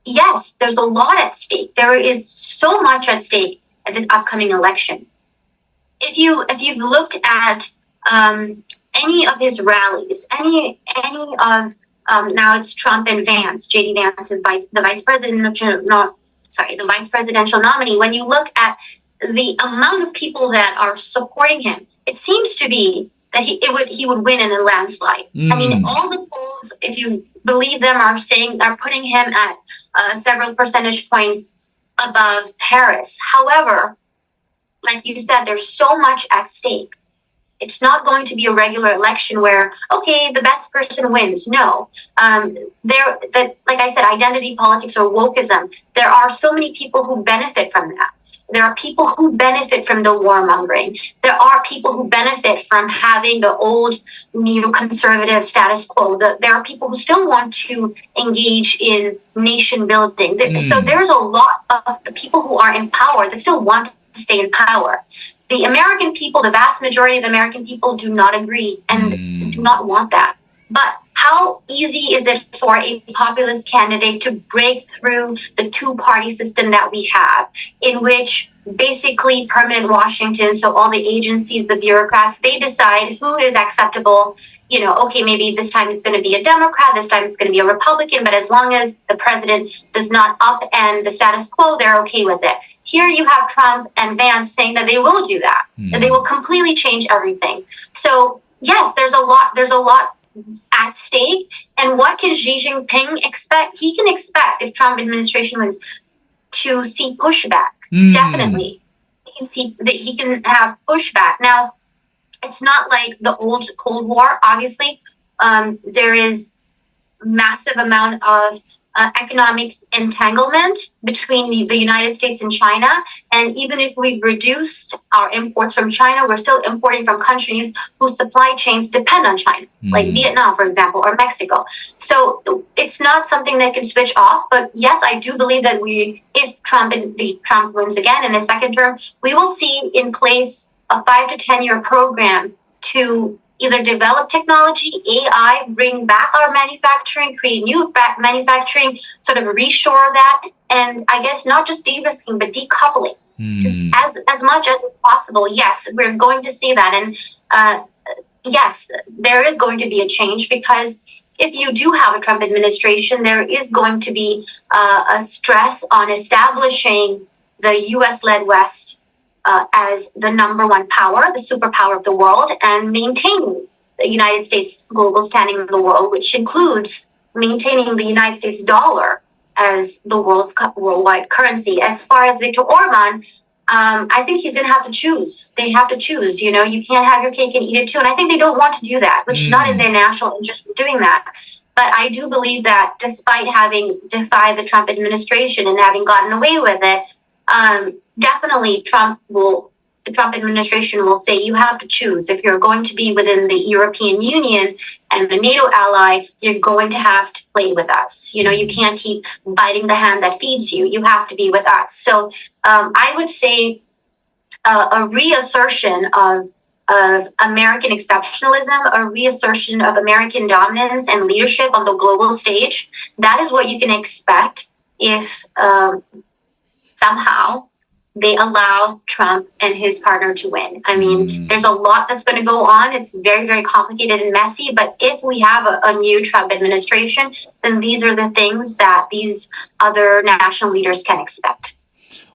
yes, there's a lot at stake. There is so much at stake at this upcoming election. If you've looked at any of his rallies, any of now it's Trump and Vance, JD Vance is the vice presidential nominee. When you look at the amount of people that are supporting him, it seems to be that he would win in a landslide. I mean, all the polls, if you believe them, are putting him at several percentage points above Harris. However, like you said, there's so much at stake. It's not going to be a regular election where, okay, the best person wins. No, like I said, identity politics or wokeism. There are so many people who benefit from that. There are people who benefit from the warmongering. There are people who benefit from having the old neoconservative status quo. There are people who still want to engage in nation building. So there's a lot of the people who are in power that still want to stay in power. The American people, the vast majority of the American people, do not agree and do not want that. But how easy is it for a populist candidate to break through the two-party system that we have, in which basically permanent Washington, so all the agencies, the bureaucrats, they decide who is acceptable. You know, okay, maybe this time it's going to be a Democrat, this time it's going to be a Republican, but as long as the president does not upend the status quo, they're okay with it. Here you have Trump and Vance saying that they will do that, that they will completely change everything. So yes, there's a lot at stake. And what can Xi Jinping expect? He can expect, if Trump administration wins, to see pushback. Definitely. He can see that he can have pushback. Now, it's not like the old Cold War, obviously. There is massive amount of economic entanglement between the United States and China. And even if we've reduced our imports from China, we're still importing from countries whose supply chains depend on China, like Vietnam, for example, or Mexico. So it's not something that can switch off. But yes, I do believe that if Trump wins again in his second term, we will see in place a 5 to 10 year program to either develop technology, AI, bring back our manufacturing, create new manufacturing, sort of reshore that, and I guess not just de-risking, but decoupling as much as is possible. Yes, we're going to see that, and yes, there is going to be a change, because if you do have a Trump administration, there is going to be a stress on establishing the U.S.-led West as the number one power, the superpower of the world, and maintaining the United States global standing in the world, which includes maintaining the United States dollar as the world's worldwide currency. As far as Viktor Orban, I think he's going to have to choose. They have to choose. You know, you can't have your cake and eat it too. And I think they don't want to do that, which is not in their national interest doing that. But I do believe that despite having defied the Trump administration and having gotten away with it, definitely the Trump administration will say you have to choose. If you're going to be within the European Union and the NATO ally, you're going to have to play with us. You know, you can't keep biting the hand that feeds you. You have to be with us. So I would say a reassertion of American exceptionalism, a reassertion of American dominance and leadership on the global stage. That is what you can expect if somehow they allow Trump and his partner to win. I mean, there's a lot that's going to go on. It's very, very complicated and messy. But if we have a new Trump administration, then these are the things that these other national leaders can expect.